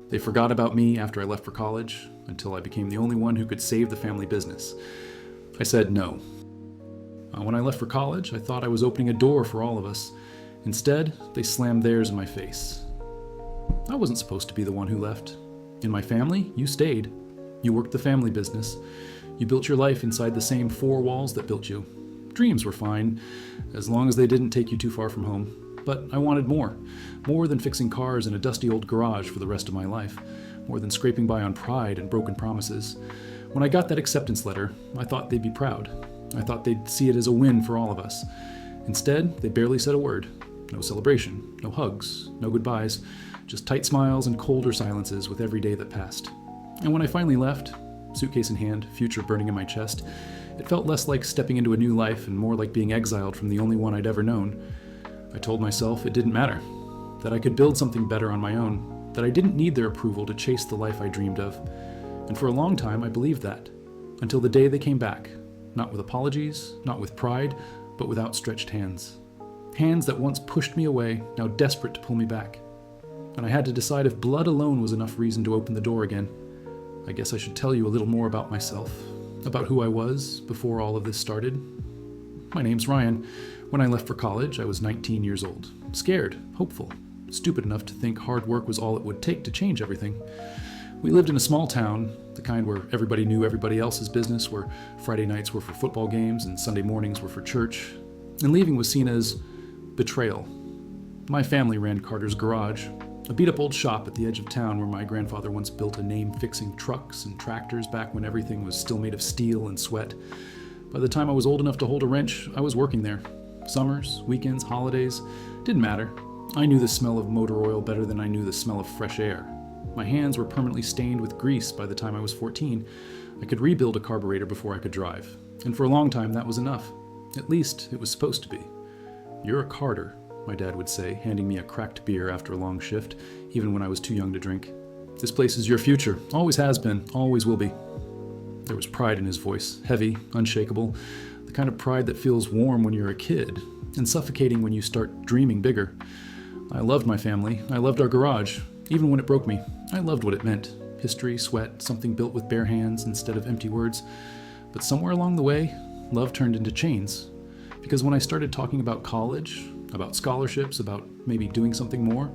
They forgot about me after I left for college, until I became the only one who could save the family business. I said no. When I left for college, I thought I was opening a door for all of us. Instead, they slammed theirs in my face. I wasn't supposed to be the one who left. In my family, you stayed. You worked the family business. You built your life inside the same four walls that built you. Dreams were fine, as long as they didn't take you too far from home. But I wanted more. More than fixing cars in a dusty old garage for the rest of my life. More than scraping by on pride and broken promises. When I got that acceptance letter, I thought they'd be proud. I thought they'd see it as a win for all of us. Instead, they barely said a word. No celebration, no hugs, no goodbyes, just tight smiles and colder silences with every day that passed. And when I finally left, suitcase in hand, future burning in my chest, it felt less like stepping into a new life and more like being exiled from the only one I'd ever known. I told myself it didn't matter, that I could build something better on my own, that I didn't need their approval to chase the life I dreamed of. And for a long time, I believed that, until the day they came back, not with apologies, not with pride, but with outstretched hands. Hands that once pushed me away, now desperate to pull me back. And I had to decide if blood alone was enough reason to open the door again. I guess I should tell you a little more about myself, about who I was before all of this started. My name's Ryan. When I left for college, I was 19 years old. Scared, hopeful, stupid enough to think hard work was all it would take to change everything. We lived in a small town, the kind where everybody knew everybody else's business, where Friday nights were for football games and Sunday mornings were for church. And leaving was seen as betrayal. My family ran Carter's Garage, a beat-up old shop at the edge of town where my grandfather once built a name fixing trucks and tractors back when everything was still made of steel and sweat. By the time I was old enough to hold a wrench, I was working there. Summers, weekends, holidays, didn't matter. I knew the smell of motor oil better than I knew the smell of fresh air. My hands were permanently stained with grease by the time I was 14. I could rebuild a carburetor before I could drive. And for a long time, that was enough. At least, it was supposed to be. "You're a Carter," my dad would say, handing me a cracked beer after a long shift, even when I was too young to drink. "This place is your future. Always has been. Always will be." There was pride in his voice, heavy, unshakable, the kind of pride that feels warm when you're a kid, and suffocating when you start dreaming bigger. I loved my family. I loved our garage. Even when it broke me, I loved what it meant. History, sweat, something built with bare hands instead of empty words. But somewhere along the way, love turned into chains. Because when I started talking about college, about scholarships, about maybe doing something more,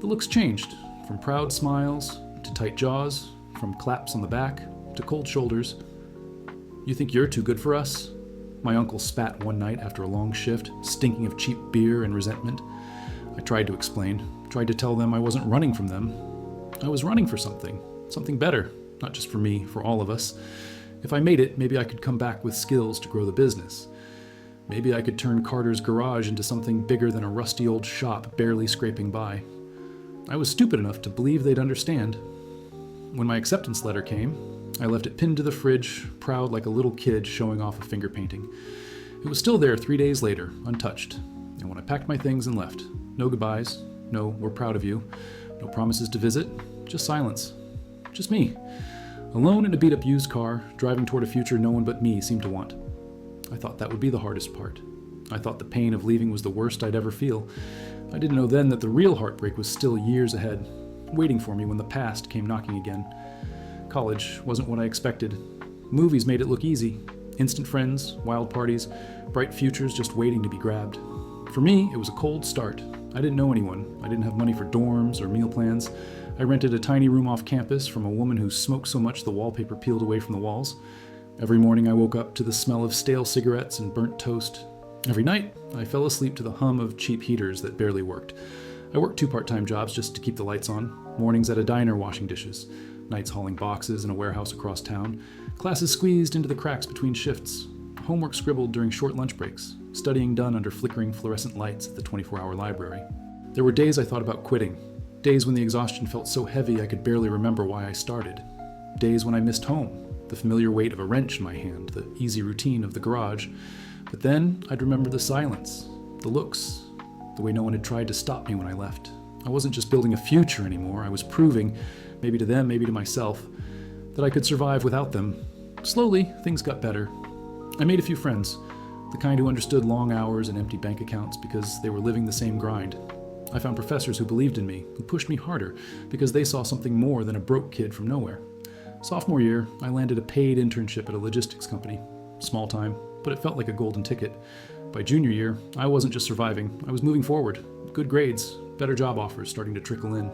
the looks changed. From proud smiles to tight jaws, from claps on the back to cold shoulders. "You think you're too good for us?" My uncle spat one night after a long shift, stinking of cheap beer and resentment. I tried to explain, tried to tell them I wasn't running from them. I was running for something better, not just for me, for all of us. If I made it, maybe I could come back with skills to grow the business. Maybe I could turn Carter's Garage into something bigger than a rusty old shop barely scraping by. I was stupid enough to believe they'd understand. When my acceptance letter came, I left it pinned to the fridge, proud like a little kid showing off a finger painting. It was still there 3 days later, untouched. And when I packed my things and left, no goodbyes, no "we're proud of you," no promises to visit, just silence. Just me. Alone in a beat-up used car, driving toward a future no one but me seemed to want. I thought that would be the hardest part. I thought the pain of leaving was the worst I'd ever feel. I didn't know then that the real heartbreak was still years ahead, waiting for me when the past came knocking again. College wasn't what I expected. Movies made it look easy. Instant friends, wild parties, bright futures just waiting to be grabbed. For me, it was a cold start. I didn't know anyone. I didn't have money for dorms or meal plans. I rented a tiny room off campus from a woman who smoked so much the wallpaper peeled away from the walls. Every morning I woke up to the smell of stale cigarettes and burnt toast. Every night, I fell asleep to the hum of cheap heaters that barely worked. I worked 2 part-time jobs just to keep the lights on. Mornings at a diner washing dishes. Nights hauling boxes in a warehouse across town. Classes squeezed into the cracks between shifts. Homework scribbled during short lunch breaks. Studying done under flickering fluorescent lights at the 24-hour library. There were days I thought about quitting. Days when the exhaustion felt so heavy I could barely remember why I started. Days when I missed home. The familiar weight of a wrench in my hand, the easy routine of the garage. But then I'd remember the silence, the looks, the way no one had tried to stop me when I left. I wasn't just building a future anymore. I was proving, maybe to them, maybe to myself, that I could survive without them. Slowly, things got better. I made a few friends, the kind who understood long hours and empty bank accounts because they were living the same grind. I found professors who believed in me, who pushed me harder, because they saw something more than a broke kid from nowhere. Sophomore year, I landed a paid internship at a logistics company. Small time, but it felt like a golden ticket. By junior year, I wasn't just surviving, I was moving forward. Good grades, better job offers starting to trickle in.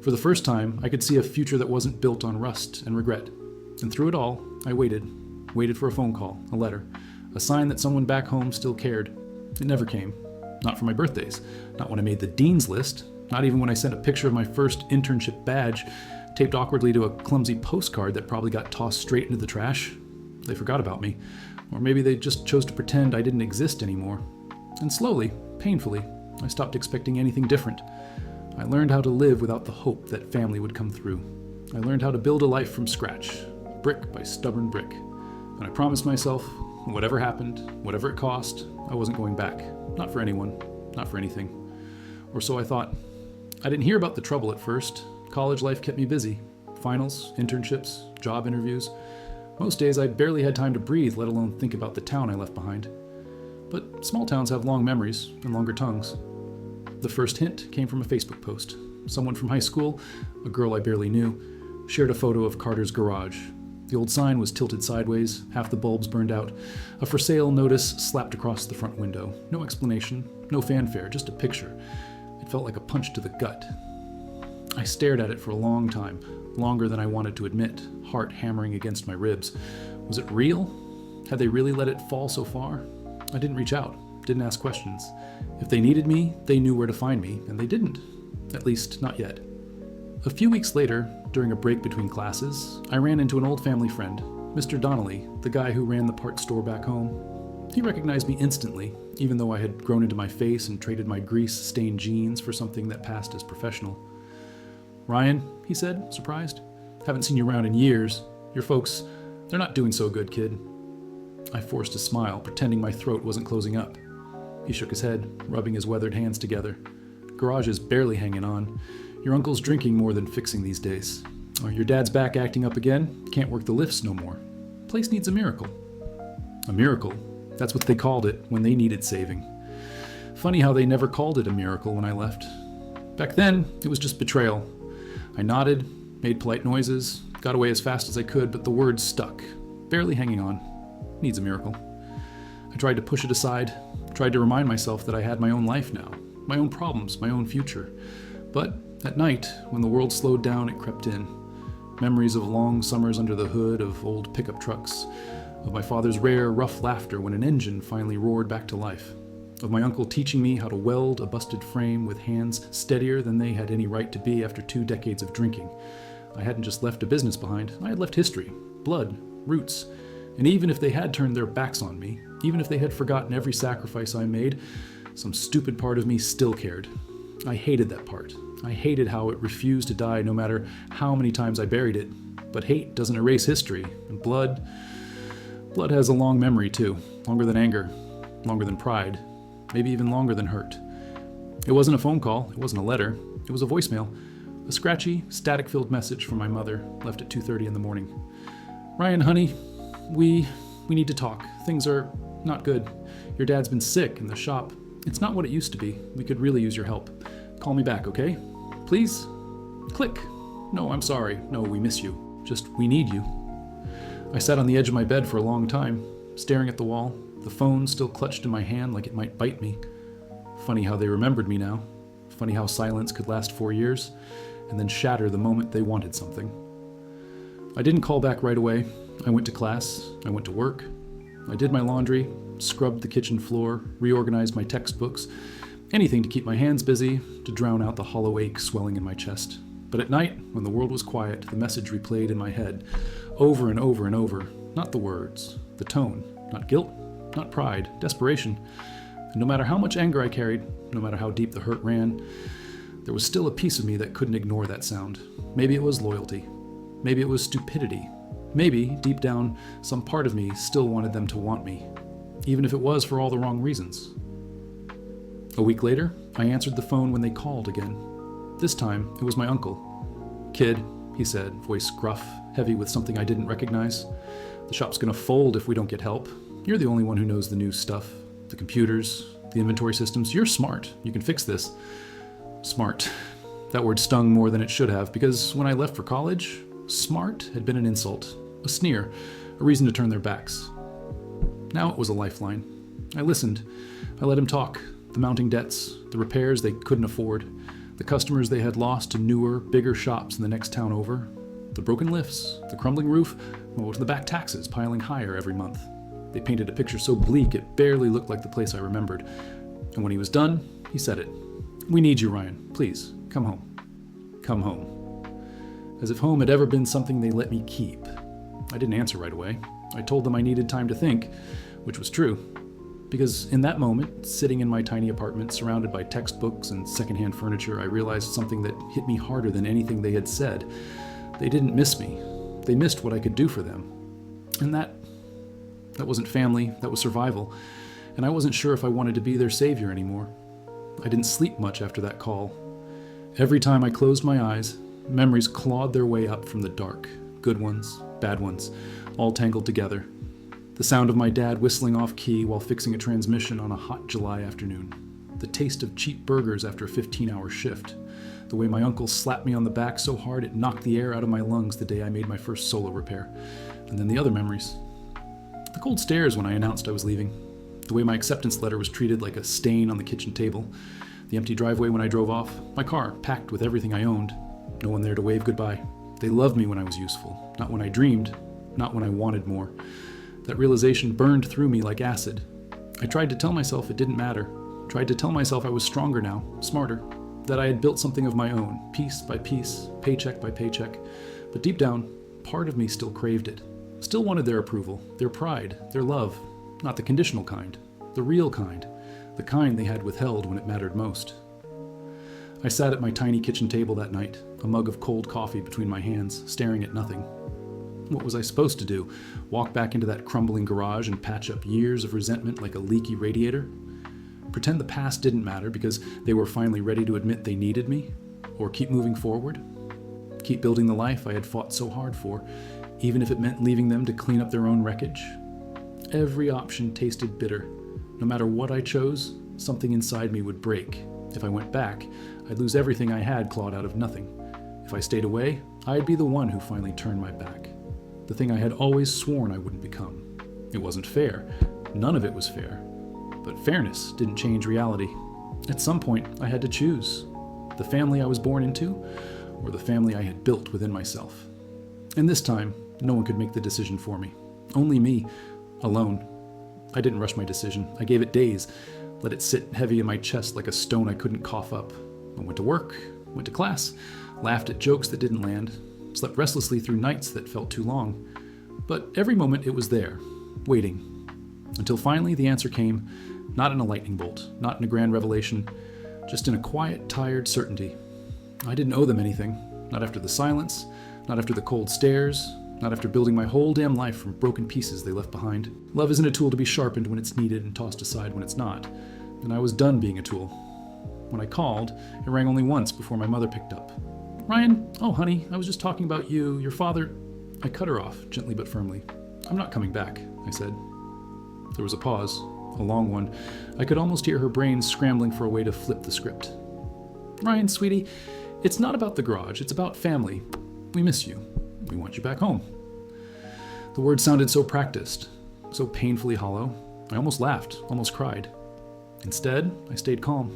For the first time, I could see a future that wasn't built on rust and regret. And through it all, I waited for a phone call, a letter, a sign that someone back home still cared. It never came. Not for my birthdays, not when I made the dean's list, not even when I sent a picture of my first internship badge, taped awkwardly to a clumsy postcard that probably got tossed straight into the trash. They forgot about me, or maybe they just chose to pretend I didn't exist anymore. And slowly, painfully, I stopped expecting anything different. I learned how to live without the hope that family would come through. I learned how to build a life from scratch, brick by stubborn brick. And I promised myself, whatever happened, whatever it cost, I wasn't going back. Not for anyone, not for anything. Or so I thought. I didn't hear about the trouble at first. College life kept me busy. Finals, internships, job interviews. Most days I barely had time to breathe, let alone think about the town I left behind. But small towns have long memories and longer tongues. The first hint came from a Facebook post. Someone from high school, a girl I barely knew, shared a photo of Carter's garage. The old sign was tilted sideways, half the bulbs burned out, a for sale notice slapped across the front window. No explanation, no fanfare, just a picture. It felt like a punch to the gut. I stared at it for a long time, longer than I wanted to admit, heart hammering against my ribs. Was it real? Had they really let it fall so far? I didn't reach out, didn't ask questions. If they needed me, they knew where to find me, and they didn't. At least, not yet. A few weeks later, during a break between classes, I ran into an old family friend, Mr. Donnelly, the guy who ran the parts store back home. He recognized me instantly, even though I had grown into my face and traded my grease-stained jeans for something that passed as professional. "Ryan," he said, surprised. "Haven't seen you around in years. Your folks, they're not doing so good, kid." I forced a smile, pretending my throat wasn't closing up. He shook his head, rubbing his weathered hands together. "Garage is barely hanging on. Your uncle's drinking more than fixing these days. Or your dad's back acting up again, can't work the lifts no more. Place needs a miracle." A miracle? That's what they called it when they needed saving. Funny how they never called it a miracle when I left. Back then, it was just betrayal. I nodded, made polite noises, got away as fast as I could, but the words stuck, barely hanging on. Needs a miracle. I tried to push it aside, tried to remind myself that I had my own life now, my own problems, my own future. But at night, when the world slowed down, it crept in. Memories of long summers under the hood of old pickup trucks, of my father's rare, rough laughter when an engine finally roared back to life, of my uncle teaching me how to weld a busted frame with hands steadier than they had any right to be after 2 decades of drinking. I hadn't just left a business behind, I had left history, blood, roots, and even if they had turned their backs on me, even if they had forgotten every sacrifice I made, some stupid part of me still cared. I hated that part. I hated how it refused to die no matter how many times I buried it. But hate doesn't erase history, and blood has a long memory too, longer than anger, longer than pride, maybe even longer than hurt. It wasn't a phone call, it wasn't a letter, it was a voicemail, a scratchy, static-filled message from my mother, left at 2:30 in the morning. "Ryan, honey, we need to talk. Things are not good. Your dad's been sick, and the shop, it's not what it used to be. We could really use your help. Call me back, okay? Please?" Click. "No, I'm sorry. No, we miss you. Just, we need you." I sat on the edge of my bed for a long time, staring at the wall, the phone still clutched in my hand like it might bite me. Funny how they remembered me now. Funny how silence could last 4 years, and then shatter the moment they wanted something. I didn't call back right away. I went to class. I went to work. I did my laundry, scrubbed the kitchen floor, reorganized my textbooks, anything to keep my hands busy, to drown out the hollow ache swelling in my chest. But at night, when the world was quiet, the message replayed in my head, over and over and over. Not the words, the tone. Not guilt, not pride, desperation. And no matter how much anger I carried, no matter how deep the hurt ran, there was still a piece of me that couldn't ignore that sound. Maybe it was loyalty. Maybe it was stupidity. Maybe, deep down, some part of me still wanted them to want me, even if it was for all the wrong reasons. A week later, I answered the phone when they called again. This time, it was my uncle. "Kid," he said, voice gruff, heavy with something I didn't recognize. "The shop's gonna fold if we don't get help. You're the only one who knows the new stuff, the computers, the inventory systems. You're smart. You can fix this. Smart. That word stung more than it should have, because when I left for college, smart had been an insult, a sneer, a reason to turn their backs. Now it was a lifeline. I listened. I let him talk. The mounting debts, the repairs they couldn't afford, the customers they had lost to newer, bigger shops in the next town over, the broken lifts, the crumbling roof, and the back taxes piling higher every month. They painted a picture so bleak it barely looked like the place I remembered. And when he was done, he said it. "We need you, Ryan. Please, come home. Come home." As if home had ever been something they let me keep. I didn't answer right away. I told them I needed time to think, which was true. Because in that moment, sitting in my tiny apartment, surrounded by textbooks and secondhand furniture, I realized something that hit me harder than anything they had said. They didn't miss me. They missed what I could do for them. And that wasn't family, that was survival. And I wasn't sure if I wanted to be their savior anymore. I didn't sleep much after that call. Every time I closed my eyes, memories clawed their way up from the dark. Good ones, bad ones, all tangled together. The sound of my dad whistling off key while fixing a transmission on a hot July afternoon. The taste of cheap burgers after a 15-hour shift. The way my uncle slapped me on the back so hard it knocked the air out of my lungs the day I made my first solo repair. And then the other memories. The cold stares when I announced I was leaving. The way my acceptance letter was treated like a stain on the kitchen table. The empty driveway when I drove off. My car packed with everything I owned. No one there to wave goodbye. They loved me when I was useful. Not when I dreamed. Not when I wanted more. That realization burned through me like acid. I tried to tell myself it didn't matter. Tried to tell myself I was stronger now, smarter, that I had built something of my own, piece by piece, paycheck by paycheck. But deep down, part of me still craved it. Still wanted their approval, their pride, their love. Not the conditional kind, the real kind. The kind they had withheld when it mattered most. I sat at my tiny kitchen table that night, a mug of cold coffee between my hands, staring at nothing. What was I supposed to do? Walk back into that crumbling garage and patch up years of resentment like a leaky radiator? Pretend the past didn't matter because they were finally ready to admit they needed me? Or keep moving forward? Keep building the life I had fought so hard for, even if it meant leaving them to clean up their own wreckage? Every option tasted bitter. No matter what I chose, something inside me would break. If I went back, I'd lose everything I had clawed out of nothing. If I stayed away, I'd be the one who finally turned my back. The thing I had always sworn I wouldn't become. It wasn't fair. None of it was fair. But fairness didn't change reality. At some point, I had to choose. The family I was born into, or the family I had built within myself. And this time, no one could make the decision for me. Only me, alone. I didn't rush my decision. I gave it days, let it sit heavy in my chest like a stone I couldn't cough up. I went to work, went to class, laughed at jokes that didn't land, slept restlessly through nights that felt too long. But every moment it was there, waiting. Until finally the answer came, not in a lightning bolt, not in a grand revelation, just in a quiet, tired certainty. I didn't owe them anything, not after the silence, not after the cold stares, not after building my whole damn life from broken pieces they left behind. Love isn't a tool to be sharpened when it's needed and tossed aside when it's not. And I was done being a tool. When I called, it rang only once before my mother picked up. "Ryan, oh honey, I was just talking about you, your father..." I cut her off, gently but firmly. "I'm not coming back," I said. There was a pause, a long one. I could almost hear her brain scrambling for a way to flip the script. "Ryan, sweetie, it's not about the garage, it's about family. We miss you. We want you back home." The words sounded so practiced, so painfully hollow. I almost laughed, almost cried. Instead, I stayed calm.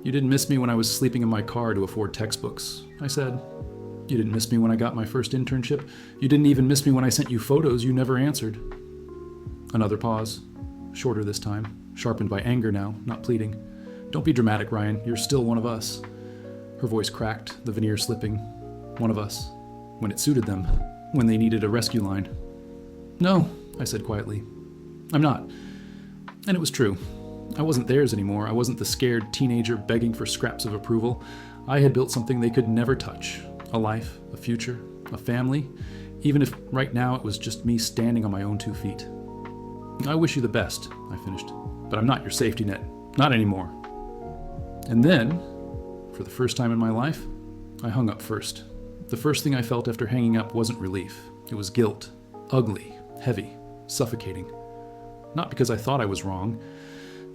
"You didn't miss me when I was sleeping in my car to afford textbooks," I said. "You didn't miss me when I got my first internship. You didn't even miss me when I sent you photos you never answered." Another pause, shorter this time, sharpened by anger now, not pleading. "Don't be dramatic, Ryan. You're still one of us." Her voice cracked, the veneer slipping. One of us. When it suited them. When they needed a rescue line. "No," I said quietly. "I'm not." And it was true. I wasn't theirs anymore. I wasn't the scared teenager begging for scraps of approval. I had built something they could never touch. A life, a future, a family, even if right now it was just me standing on my own 2 feet. "I wish you the best," I finished, "but I'm not your safety net. Not anymore." And then, for the first time in my life, I hung up first. The first thing I felt after hanging up wasn't relief. It was guilt. Ugly, heavy, suffocating. Not because I thought I was wrong,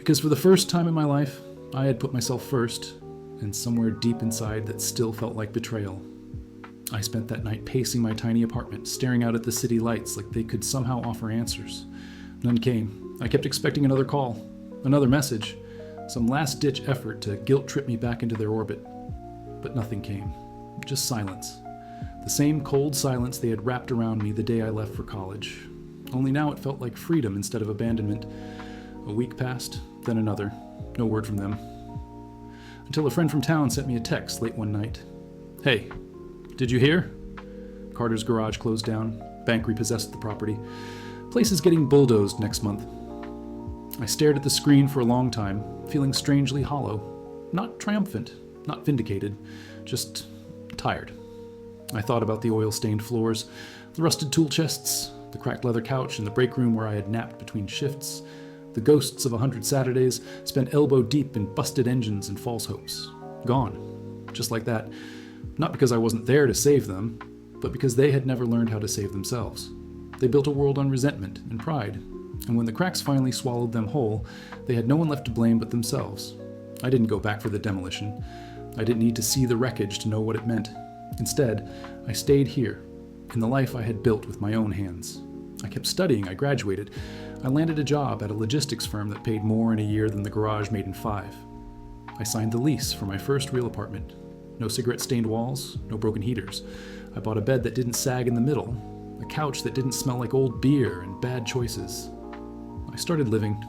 Because for the first time in my life, I had put myself first, and somewhere deep inside that still felt like betrayal. I spent that night pacing my tiny apartment, staring out at the city lights like they could somehow offer answers. None came. I kept expecting another call, another message, some last-ditch effort to guilt-trip me back into their orbit. But nothing came. Just silence. The same cold silence they had wrapped around me the day I left for college. Only now it felt like freedom instead of abandonment. A week passed, then another. No word from them. Until a friend from town sent me a text late one night. "Hey, did you hear? Carter's garage closed down. Bank repossessed the property. Place is getting bulldozed next month." I stared at the screen for a long time, feeling strangely hollow. Not triumphant, not vindicated, just tired. I thought about the oil-stained floors, the rusted tool chests, the cracked leather couch in the break room where I had napped between shifts, the ghosts of 100 Saturdays spent elbow-deep in busted engines and false hopes. Gone. Just like that. Not because I wasn't there to save them, but because they had never learned how to save themselves. They built a world on resentment and pride, and when the cracks finally swallowed them whole, they had no one left to blame but themselves. I didn't go back for the demolition. I didn't need to see the wreckage to know what it meant. Instead, I stayed here, in the life I had built with my own hands. I kept studying, I graduated. I landed a job at a logistics firm that paid more in a year than the garage made in 5. I signed the lease for my first real apartment. No cigarette-stained walls, no broken heaters. I bought a bed that didn't sag in the middle, a couch that didn't smell like old beer and bad choices. I started living,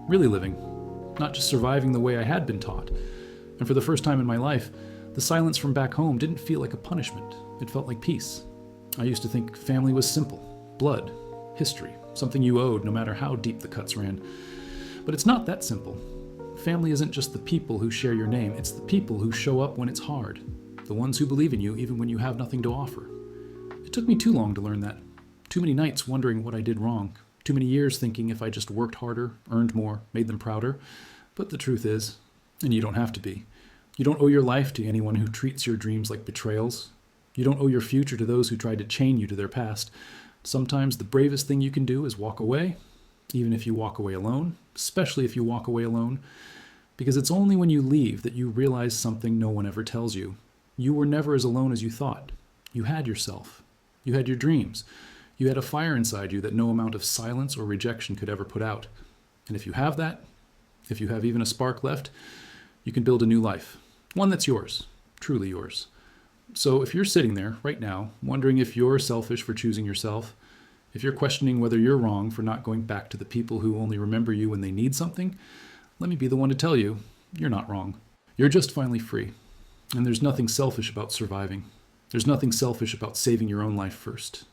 really living, not just surviving the way I had been taught. And for the first time in my life, the silence from back home didn't feel like a punishment. It felt like peace. I used to think family was simple, blood, history, something you owed no matter how deep the cuts ran. But it's not that simple. Family isn't just the people who share your name, it's the people who show up when it's hard, the ones who believe in you even when you have nothing to offer. It took me too long to learn that. Too many nights wondering what I did wrong. Too many years thinking if I just worked harder, earned more, made them prouder. But the truth is, and you don't have to be, you don't owe your life to anyone who treats your dreams like betrayals. You don't owe your future to those who tried to chain you to their past. Sometimes the bravest thing you can do is walk away, even if you walk away alone, especially if you walk away alone, because it's only when you leave that you realize something no one ever tells you. You were never as alone as you thought. You had yourself. You had your dreams. You had a fire inside you that no amount of silence or rejection could ever put out. And if you have that, if you have even a spark left, you can build a new life. One that's yours, truly yours. So if you're sitting there right now, wondering if you're selfish for choosing yourself, if you're questioning whether you're wrong for not going back to the people who only remember you when they need something, let me be the one to tell you, you're not wrong. You're just finally free. And there's nothing selfish about surviving. There's nothing selfish about saving your own life first.